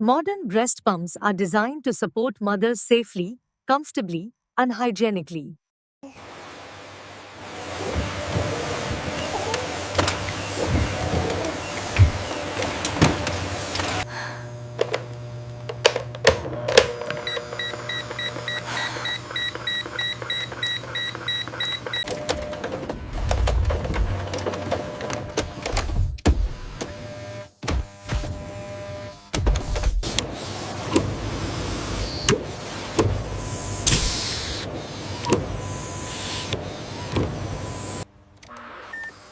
Modern breast pumps are designed to support mothers safely, comfortably, and hygienically.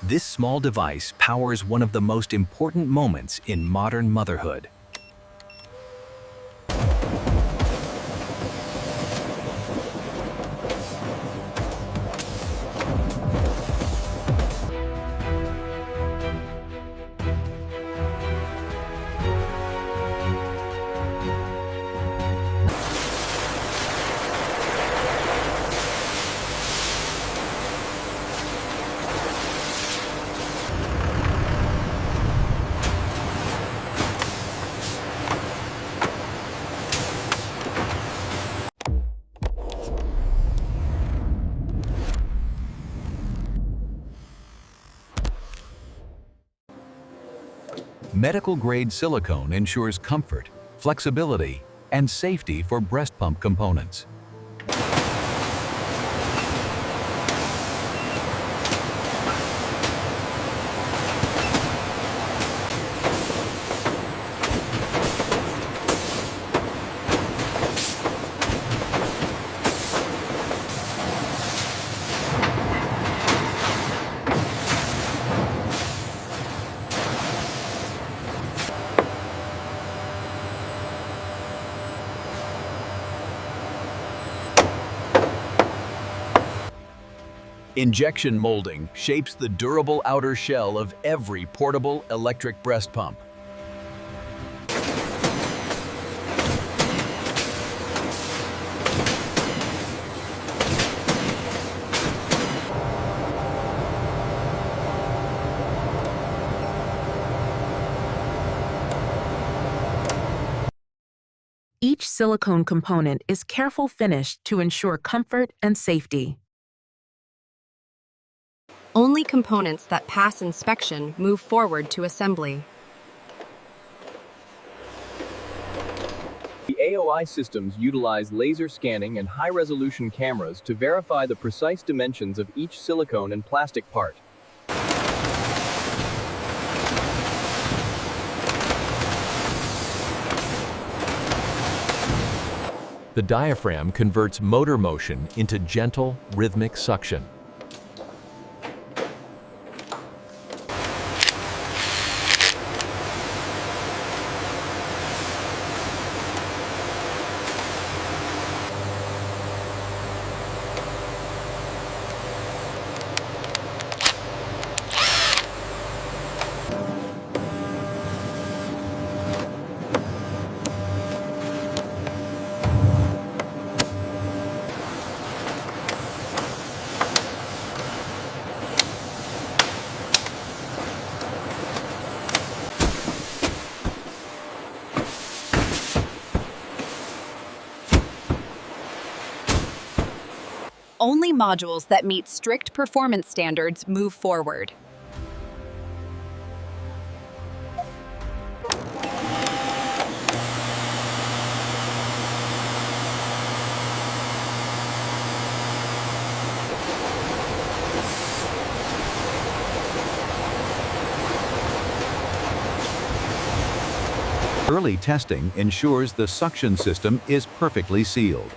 This small device powers one of the most important moments in modern motherhood. Medical-grade silicone ensures comfort, flexibility, and safety for breast pump components. Injection molding shapes the durable outer shell of every portable electric breast pump. Each silicone component is carefully finished to ensure comfort and safety. Only components that pass inspection move forward to assembly. The AOI systems utilize laser scanning and high-resolution cameras to verify the precise dimensions of each silicone and plastic part. The diaphragm converts motor motion into gentle, rhythmic suction. Only modules that meet strict performance standards move forward. Early testing ensures the suction system is perfectly sealed.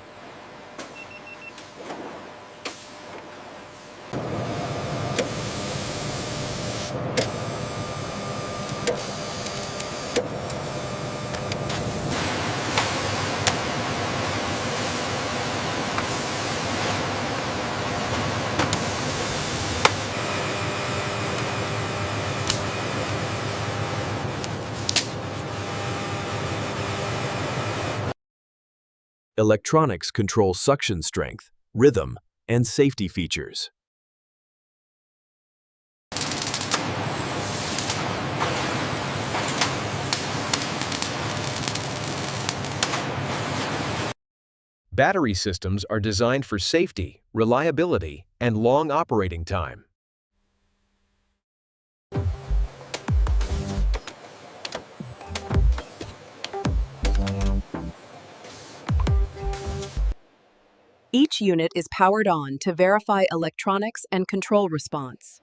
Electronics control suction strength, rhythm, and safety features. Battery systems are designed for safety, reliability, and long operating time. Each unit is powered on to verify electronics and control response.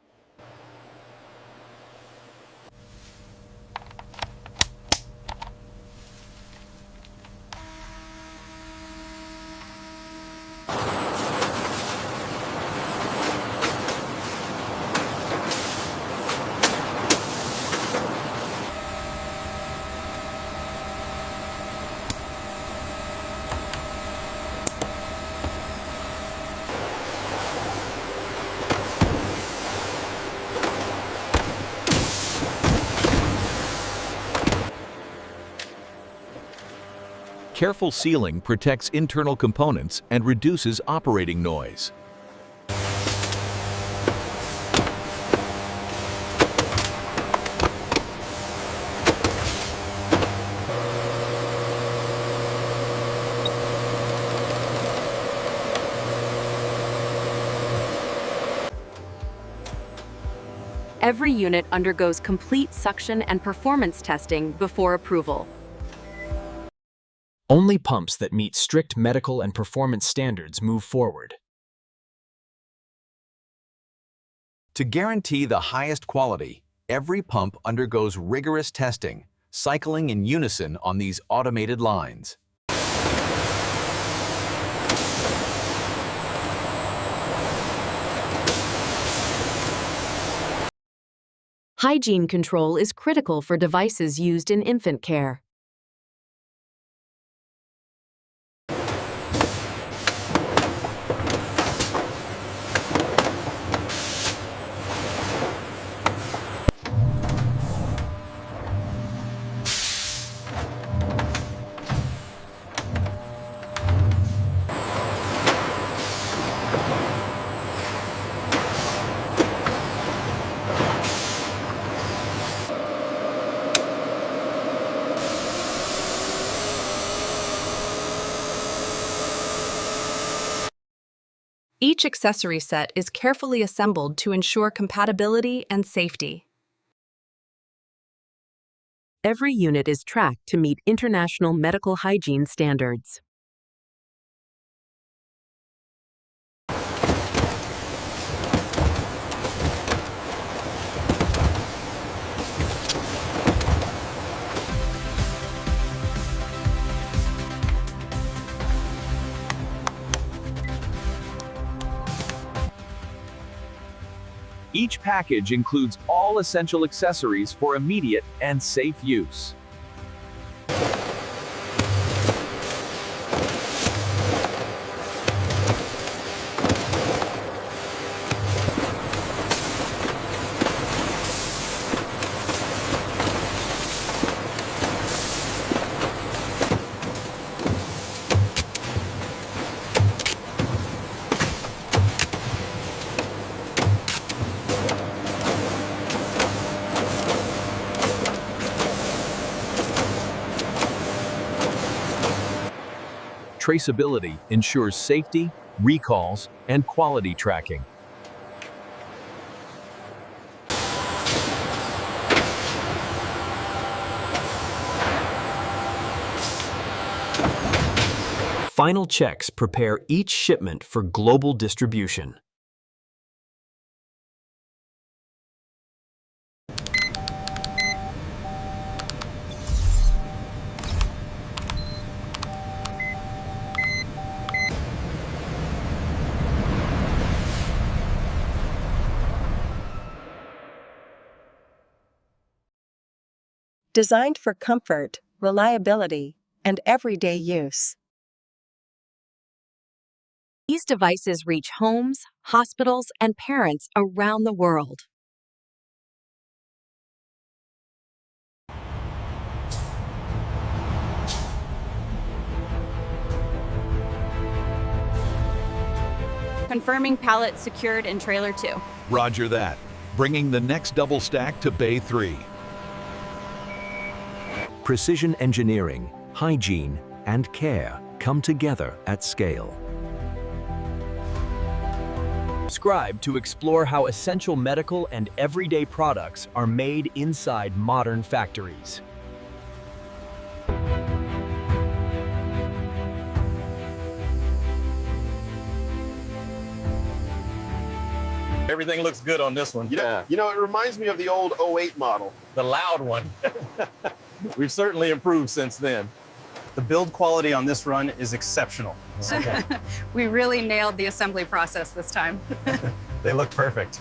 Careful sealing protects internal components and reduces operating noise. Every unit undergoes complete suction and performance testing before approval. Only pumps that meet strict medical and performance standards move forward. To guarantee the highest quality, every pump undergoes rigorous testing, cycling in unison on these automated lines. Hygiene control is critical for devices used in infant care. Each accessory set is carefully assembled to ensure compatibility and safety. Every unit is tracked to meet international medical hygiene standards. Each package includes all essential accessories for immediate and safe use. Traceability ensures safety, recalls, and quality tracking. Final checks prepare each shipment for global distribution. Designed for comfort, reliability, and everyday use. These devices reach homes, hospitals, and parents around the world. Confirming pallet secured in trailer 2. Roger that. Bringing the next double stack to Bay 3. Precision engineering, hygiene, and care come together at scale. Subscribe to explore how essential medical and everyday products are made inside modern factories. Everything looks good on this one. Yeah. You know, it reminds me of the old '08 model. The loud one. We've certainly improved since then. The build quality on this run is exceptional. We really nailed the assembly process this time. They look perfect.